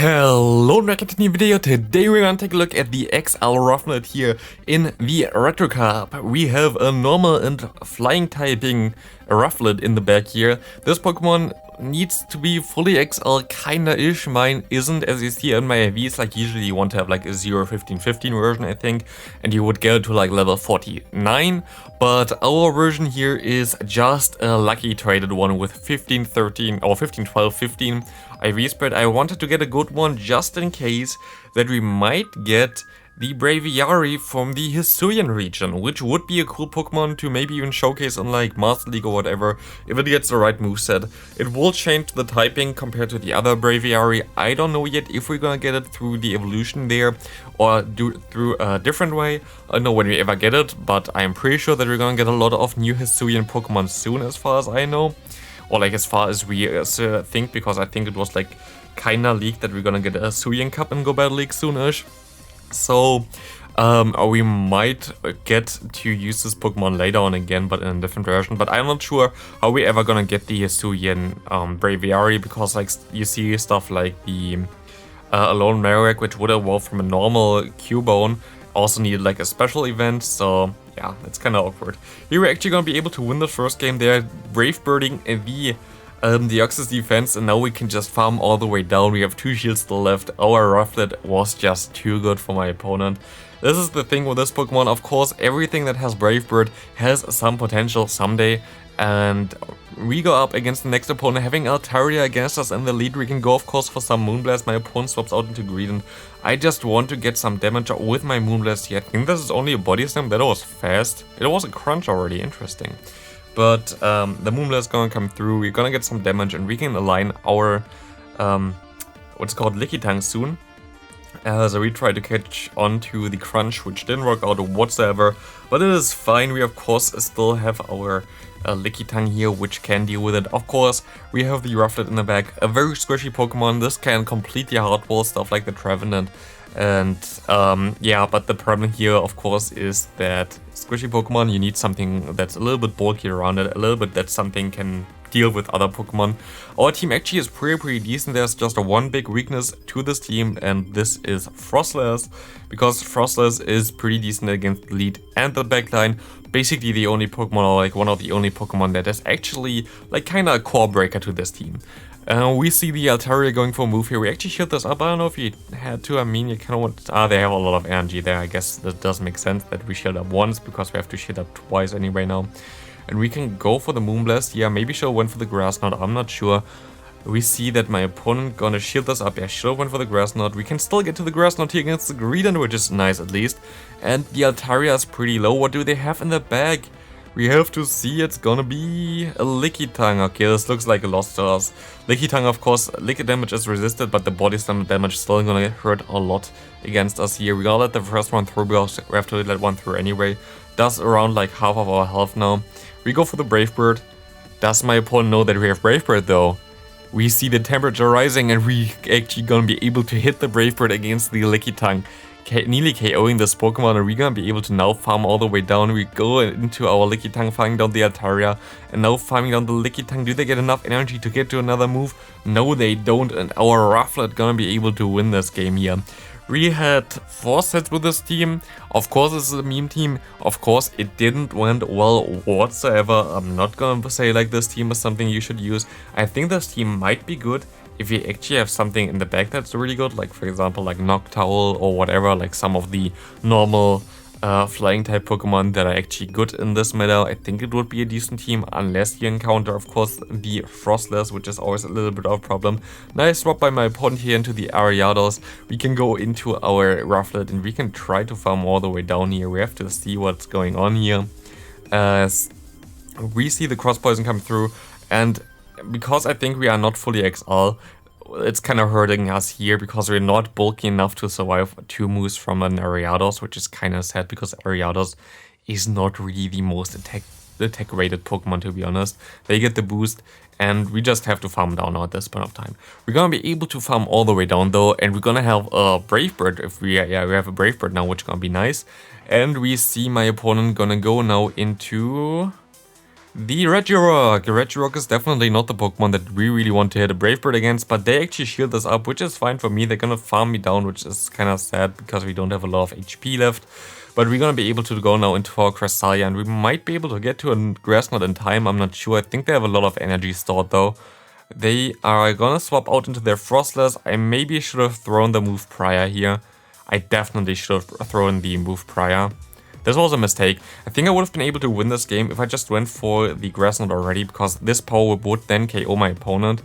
Hello and welcome to a new video. Today we're gonna take a look at the XL Rufflet here in the Retro Cup. We have a normal and flying typing Rufflet in the back here. This Pokemon needs to be fully XL kinda-ish. Mine isn't, as you see in my IVs. Like usually you want to have like a 0-15-15 version, I think, and you would get it to like level 49. But our version here is just a lucky traded one with 15-13 or 15-12-15 IV spread. I wanted to get a good one just in case that we might get the Braviary from the Hisuian region, which would be a cool Pokemon to maybe even showcase on like Master League or whatever, if it gets the right moveset. It will change the typing compared to the other Braviary. I don't know yet if we're gonna get it through the evolution there or do it through a different way. I don't know when we ever get it, but I'm pretty sure that we're gonna get a lot of new Hisuian Pokemon soon, as far as I know. Or like as far as we think, because I think it was like kinda leaked that we're gonna get a Hisuian Cup in Go Battle League soonish. So we might get to use this Pokemon later on again, but in a different version. But I'm not sure how we ever gonna get the Hisuian Braviary, because like you see stuff like the Alone Marowak, which would evolve from a normal Cubone, also needed like a special event. So yeah, it's kind of awkward. Here we're actually gonna be able to win the first game there, Brave Birding the Deoxys defense, and now we can just farm all the way down. We have 2 shields still left. Our Rufflet was just too good for my opponent. This is the thing with this Pokemon. Of course, everything that has Brave Bird has some potential someday, and we go up against the next opponent having Altaria against us in the lead. We can go, of course, for some Moonblast. My opponent swaps out into Greedent. I just want to get some damage with my Moonblast here. I think this is only a Body Slam. That was fast. It was a Crunch already. Interesting. But the Moonblast is gonna come through. We're gonna get some damage, and we can align our what's called Lickitung soon. So we try to catch on to the Crunch, which didn't work out whatsoever, but it is fine. We of course still have our Lickitung here, which can deal with it. Of course, we have the Rufflet in the back, a very squishy Pokemon. This can completely hardball stuff like the Trevenant. And yeah, but the problem here, of course, is that squishy Pokemon, you need something that's a little bit bulky around it, a little bit that something can deal with other Pokemon. Our team actually is pretty decent. There's just one big weakness to this team, and this is Frostless, because Frostless is pretty decent against the lead and the backline. Basically the only Pokemon, or like one of the only Pokemon that is actually like kind of a core breaker to this team. We see the Altaria going for a move here. We actually shield this up. I don't know if you had to. I mean, you kind of want... they have a lot of energy there. I guess that does make sense that we shield up once, because we have to shield up twice anyway now. And we can go for the Moonblast. Yeah, maybe she'll went for the Grass Knot. I'm not sure. We see that my opponent gonna shield us up. Yeah, she'll went for the Grass Knot. We can still get to the Grass Knot here against the Greedent, which is nice at least. And the Altaria is pretty low. What do they have in the bag? We have to see. It's gonna be a Lickitung. Okay, this looks like a loss to us. Lickitung, of course, Licky damage is resisted, but the Body Slam damage is still gonna hurt a lot against us here. We gotta let the first one through, because we have to let one through anyway. Does around like half of our health now. We go for the Brave Bird. Does my opponent know that we have Brave Bird though? We see the temperature rising, and we actually gonna be able to hit the Brave Bird against the Lickitung, nearly KOing this Pokemon. Are we gonna be able to now farm all the way down? We go into our Lickitung, farming down the Altaria, and now farming down the Lickitung. Do they get enough energy to get to another move? No, they don't, and our Rufflet gonna be able to win this game here. We had 4 sets with this team. Of course, this is a meme team. Of course, it didn't went well whatsoever. I'm not gonna say like this team is something you should use. I think this team might be good if you actually have something in the back that's really good, like for example like Noctowl or whatever, like some of the normal flying type Pokemon that are actually good in this meta. I think it would be a decent team, unless you encounter of course the Frostless, which is always a little bit of a problem. Nice swap by my opponent here into the Ariados. We can go into our Rufflet, and we can try to farm all the way down here. We have to see what's going on here. As we see the Cross Poison come through, and because I think we are not fully XL, it's kind of hurting us here, because we're not bulky enough to survive 2 moves from an Ariados, which is kind of sad, because Ariados is not really the most attack rated Pokemon, to be honest. They get the boost, and we just have to farm down now at this point of time. We're gonna be able to farm all the way down though, and we're gonna have a Brave Bird. If we have a Brave Bird now, which is gonna be nice. And we see my opponent gonna go now into The Regirock. Regirock is definitely not the Pokemon that we really want to hit a Brave Bird against, but they actually shield us up, which is fine for me. They're gonna farm me down, which is kind of sad because we don't have a lot of HP left. But we're gonna be able to go now into our Cresselia, and we might be able to get to a Grass Knot in time. I'm not sure. I think they have a lot of energy stored though. They are gonna swap out into their Frostless. I maybe should have thrown the move prior here. I definitely should have thrown the move prior. This was a mistake. I think I would have been able to win this game if I just went for the Grass Knot already, because this Power Whip would then KO my opponent.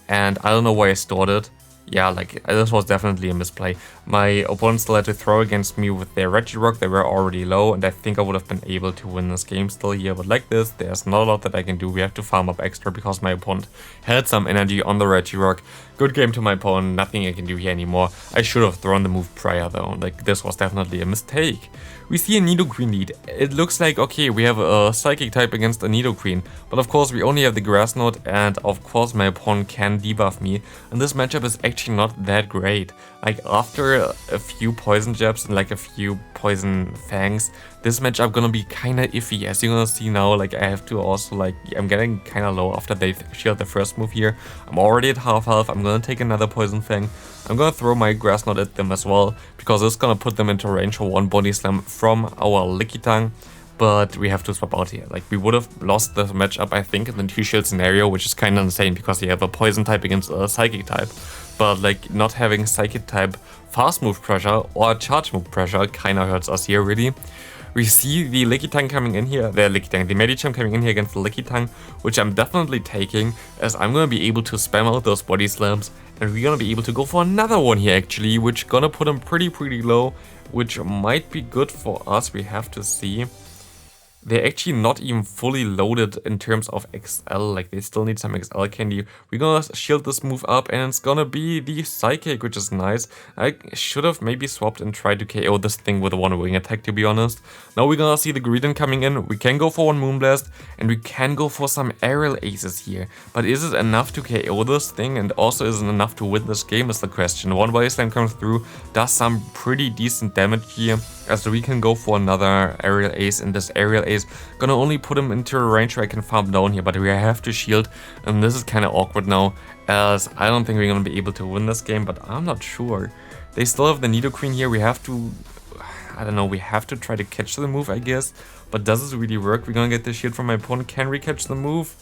And I don't know why I stored it. Yeah, like, this was definitely a misplay. My opponent still had to throw against me with their Regirock. They were already low, and I think I would have been able to win this game still here. But like this, there's not a lot that I can do. We have to farm up extra because my opponent had some energy on the Regirock. Good game to my opponent. Nothing I can do here anymore. I should have thrown the move prior though. Like, this was definitely a mistake. We see a Nidoqueen lead. It looks like, okay, we have a Psychic type against a Nidoqueen. But of course, we only have the Grass Knot, and of course, my opponent can debuff me. And this matchup is actually not that great. Like, after a few Poison Jabs and like a few Poison Fangs, this matchup gonna be kinda iffy. As you're gonna see now, like, I have to also, like, I'm getting kinda low after they shield the first move here. I'm already at half health. I'm gonna take another Poison Fang. I'm gonna throw my Grass Knot at them as well, because it's gonna put them into range for one Body Slam from our Lickitung. But we have to swap out here. Like, we would have lost the matchup, I think, in the 2-shield scenario, which is kind of insane because you have a Poison type against a Psychic type. But, like, not having Psychic type fast move pressure or charge move pressure kind of hurts us here, really. We see the Lickitung coming in here, the Medicham coming in here against the Lickitung, which I'm definitely taking, as I'm gonna be able to spam out those Body Slams, and we're gonna be able to go for another one here actually, which gonna put him pretty low, which might be good for us. We have to see. They're actually not even fully loaded in terms of XL, like they still need some XL candy. We're gonna shield this move up, and it's gonna be the Psychic, which is nice. I should have maybe swapped and tried to KO this thing with a one wing attack, to be honest. Now we're gonna see the Greedent coming in. We can go for one Moonblast, and we can go for some Aerial Aces here. But is it enough to KO this thing, and also is it enough to win this game is the question. One Body Slam comes through, does some pretty decent damage here, as we can go for another Aerial Ace, and this Aerial Ace gonna only put him into a range where I can farm down here, but we have to shield, and this is kind of awkward now, as I don't think we're gonna be able to win this game, but I'm not sure. They still have the Nidoqueen here. We have to, I don't know, we have to try to catch the move, I guess, but does this really work? We're gonna get the shield from my opponent. Can we catch the move?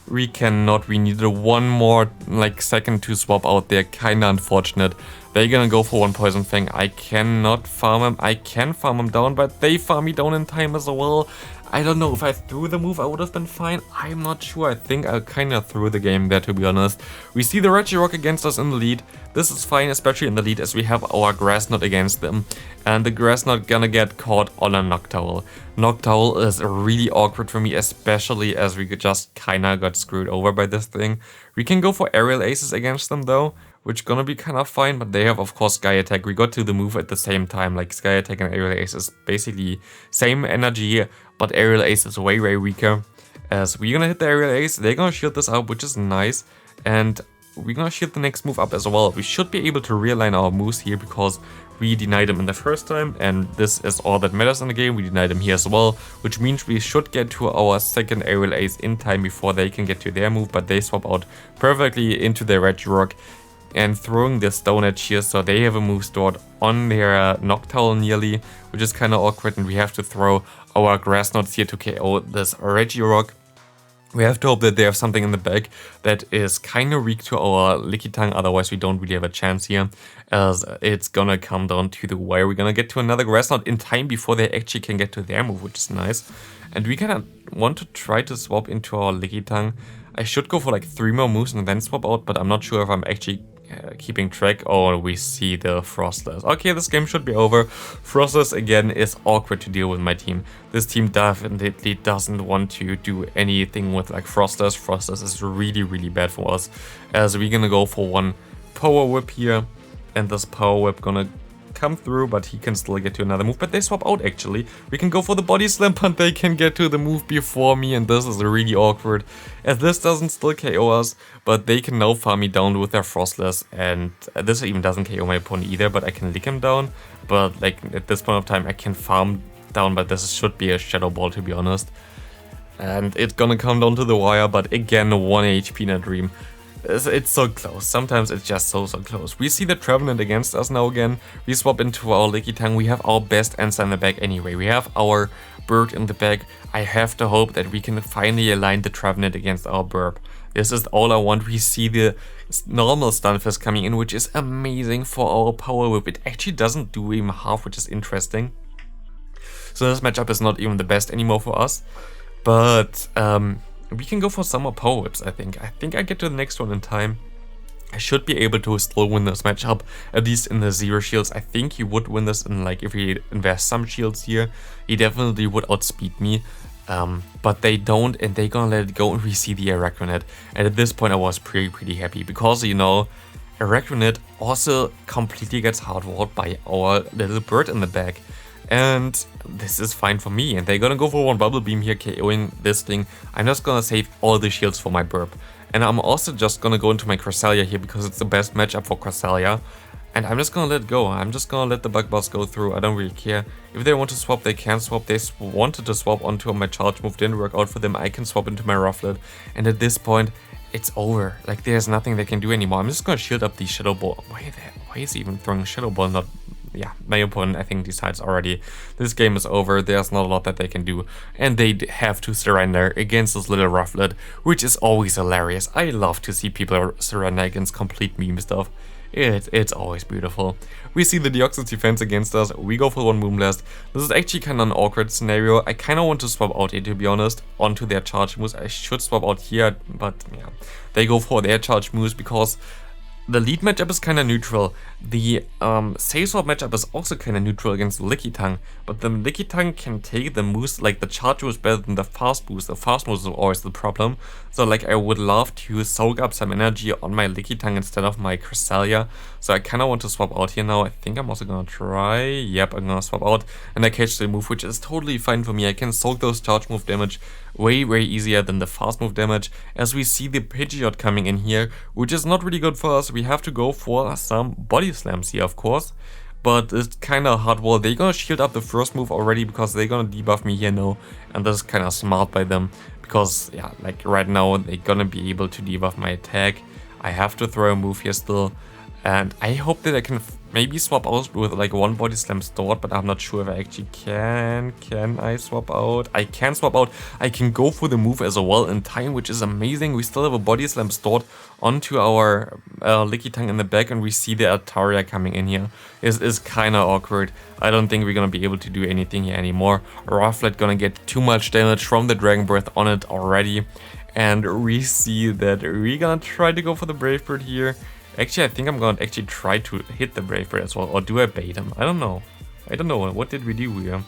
We cannot. We needed one more like second to swap out there. Kinda unfortunate. They're gonna go for one Poison Fang. I cannot farm him. I can farm him down, but they farm me down in time as well. I don't know, if I threw the move I would have been fine. I'm not sure. I think I kinda threw the game there, to be honest. We see the Regirock against us in the lead. This is fine, especially in the lead, as we have our Grass Knot against them. And the Grass Knot gonna get caught on a Noctowl. Noctowl is really awkward for me, especially as we just kinda got screwed over by this thing. We can go for Aerial Aces against them though, which gonna be kind of fine, but they have of course Sky Attack. We got to the move at the same time, like Sky Attack and Aerial Ace is basically same energy, but Aerial Ace is way weaker. As we're gonna hit the Aerial Ace, they're gonna shield this up, which is nice, and we're gonna shield the next move up as well. We should be able to realign our moves here because we denied him in the first time, and this is all that matters in the game. We denied him here as well, which means we should get to our second Aerial Ace in time before they can get to their move, but they swap out perfectly into their Regirock and throwing this Stone Edge here, so they have a move stored on their Noctowl nearly, which is kind of awkward, and we have to throw our Grass Knots here to KO this Regirock. We have to hope that they have something in the back that is kind of weak to our Lickitung, otherwise we don't really have a chance here, as it's gonna come down to the wire. We're gonna get to another Grass Knot in time before they actually can get to their move, which is nice. And we kind of want to try to swap into our Lickitung. I should go for like 3 more moves and then swap out, but I'm not sure if I'm actually keeping track. Oh, we see the Frostless. Okay, this game should be over. Frostless again is awkward to deal with my team. This team definitely doesn't want to do anything with like Frostless. Frostless is really bad for us, as we're gonna go for one Power Whip here, and this Power Whip gonna come through, but he can still get to another move. But they swap out actually. We can go for the Body Slam, but they can get to the move before me, and this is really awkward, as this doesn't still KO us, but they can now farm me down with their Frostless, and this even doesn't KO my opponent either, but I can lick him down. But like at this point of time I can farm down, but this should be a Shadow Ball, to be honest. And it's gonna come down to the wire, but again, 1 HP NiRiain. It's so close. Sometimes it's just so close. We see the Trevenant against us now again. We swap into our Lickitung. We have our best answer in the back anyway. We have our bird in the back. I have to hope that we can finally align the Trevenant against our burp. This is all I want. We see the normal Stunfisk coming in, which is amazing for our power whip. It actually doesn't do even half, which is interesting. So this matchup is not even the best anymore for us. But we can go for some more power whips, I think. I think I get to the next one in time. I should be able to still win this matchup, at least in the 0 shields. I think he would win this in, like, if he invests some shields here, he definitely would outspeed me. But they don't, and they gonna let it go, and we see the Araquanid. And at this point I was pretty happy, because, you know, Araquanid also completely gets hardwalled by our little bird in the back. And this is fine for me, and they're gonna go for one Bubble Beam here, KOing this thing. I'm just gonna save all the shields for my burp. And I'm also just gonna go into my Cresselia here, because it's the best matchup for Cresselia. And I'm just gonna let it go. I'm just gonna let the Bug Boss go through. I don't really care. If they want to swap, they can swap. They wanted to swap onto my charge move, didn't work out for them. I can swap into my Rufflet. And at this point, it's over. Like, there's nothing they can do anymore. I'm just gonna shield up the Shadow Ball. Why is he even throwing Shadow Ball? Not... Yeah, my opponent, I think, decides already this game is over. There's not a lot that they can do, and they have to surrender against this little Rufflet, which is always hilarious. I love to see people surrender against complete meme stuff. It's always beautiful. We see the Deoxys defense against us. We go for one Moonblast. This is actually kind of an awkward scenario. I kind of want to swap out here, to be honest, onto their charge moves. I should swap out here, but yeah, they go for their charge moves because the lead matchup is kind of neutral. The Safe Swap matchup is also kind of neutral against the Lickitung, but the Lickitung can take the moves, like the charge moves better than the fast boost. The fast moves is always the problem. So like I would love to soak up some energy on my Lickitung instead of my Cresselia. So I kind of want to swap out here now. I think I'm also going to try. Yep, I'm going to swap out and I catch the move, which is totally fine for me. I can soak those charge move damage way easier than the fast move damage, as we see the Pidgeot coming in here, which is not really good for us. We have to go for some body slams here, of course, but it's kind of hard wall. They're gonna shield up the first move already because they're gonna debuff me here now, and this is kind of smart by them because, yeah, like right now they're gonna be able to debuff my attack. I have to throw a move here still, and I hope that I can maybe swap out with like one body slam stored, but I'm not sure if I actually can. Can I swap out? I can swap out. I can go for the move as well in time, which is amazing. We still have a body slam stored onto our Lickitung in the back, and we see the Altaria coming in here. Is kind of awkward. I don't think we're gonna be able to do anything here anymore. Rufflet gonna get too much damage from the Dragon Breath on it already, and we see that we're gonna try to go for the Brave Bird here. Actually, I think I'm gonna actually try to hit the Brave Bird as well, or do I bait him? I don't know. What did we do here?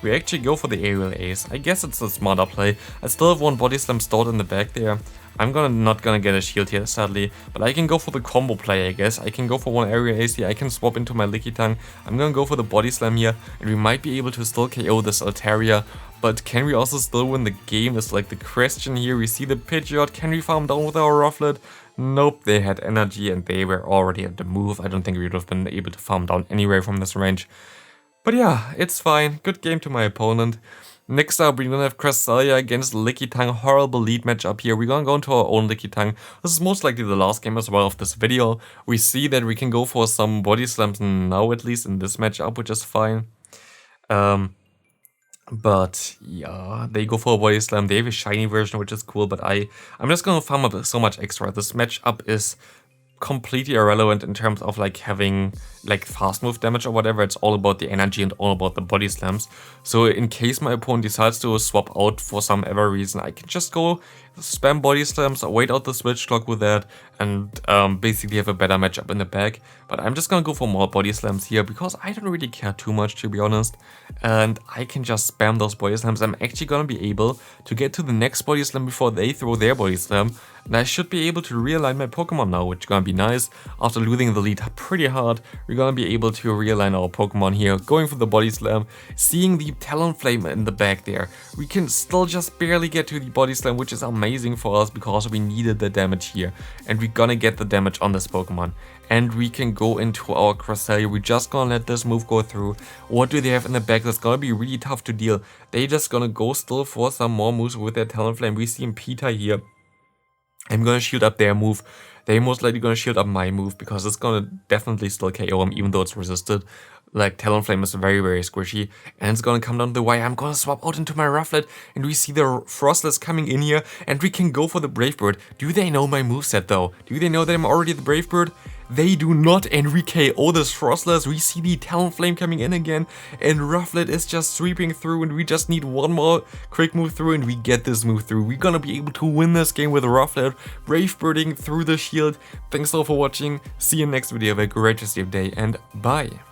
We actually go for the Aerial Ace. I guess it's a smarter play. I still have one Body Slam stored in the back there. I'm not gonna get a shield here, sadly, but I can go for the combo play, I guess. I can go for one Aerial Ace here. I can swap into my Lickitung. I'm gonna go for the Body Slam here, and we might be able to still KO this Altaria. But can we also still win the game is like the question here. We see the Pidgeot. Can we farm down with our Rufflet? Nope, they had energy and they were already at the move. I don't think we would have been able to farm down anyway from this range. But yeah, it's fine. Good game to my opponent. Next up, we're gonna have Cresselia against Lickitung. Horrible lead matchup here. We're gonna go into our own Lickitung. This is most likely the last game as well of this video. We see that we can go for some body slams now, at least in this matchup, which is fine. But yeah, they go for a body slam. They have a shiny version, which is cool, but I'm just gonna farm up so much extra. This matchup is completely irrelevant in terms of like having like fast move damage or whatever. It's all about the energy and all about the body slams. So in case my opponent decides to swap out for some ever reason, I can just go spam body slams, wait out the switch clock with that, and basically have a better matchup in the back. But I'm just gonna go for more body slams here because I don't really care too much, to be honest, and I can just spam those body slams. I'm actually gonna be able to get to the next body slam before they throw their body slam, and I should be able to realign my Pokemon now, which is gonna be nice. After losing the lead pretty hard, we're gonna be able to realign our Pokemon here, going for the body slam, seeing the Talonflame in the back there. We can still just barely get to the body slam, which is amazing. amazing for us because we needed the damage here. And we're gonna get the damage on this Pokemon. And we can go into our Cresselia. We're just gonna let this move go through. What do they have in the back? That's gonna be really tough to deal. They just gonna go still for some more moves with their Talonflame. We see Peter here. I'm gonna shield up their move. They're most likely gonna shield up my move because it's gonna definitely still KO him even though it's resisted. Like, Talonflame is very, very squishy, and it's gonna come down the wire. I'm gonna swap out into my Rufflet, and we see the Frostless coming in here, and we can go for the Brave Bird. Do they know my moveset though? Do they know that I'm already the Brave Bird? They do not, and we KO this Frostless. We see the Talonflame coming in again, and Rufflet is just sweeping through, and we just need one more quick move through, and we get this move through. We're gonna be able to win this game with Rufflet, Brave Birding through the shield. Thanks all for watching. See you next video. Have a great rest of your day, and bye.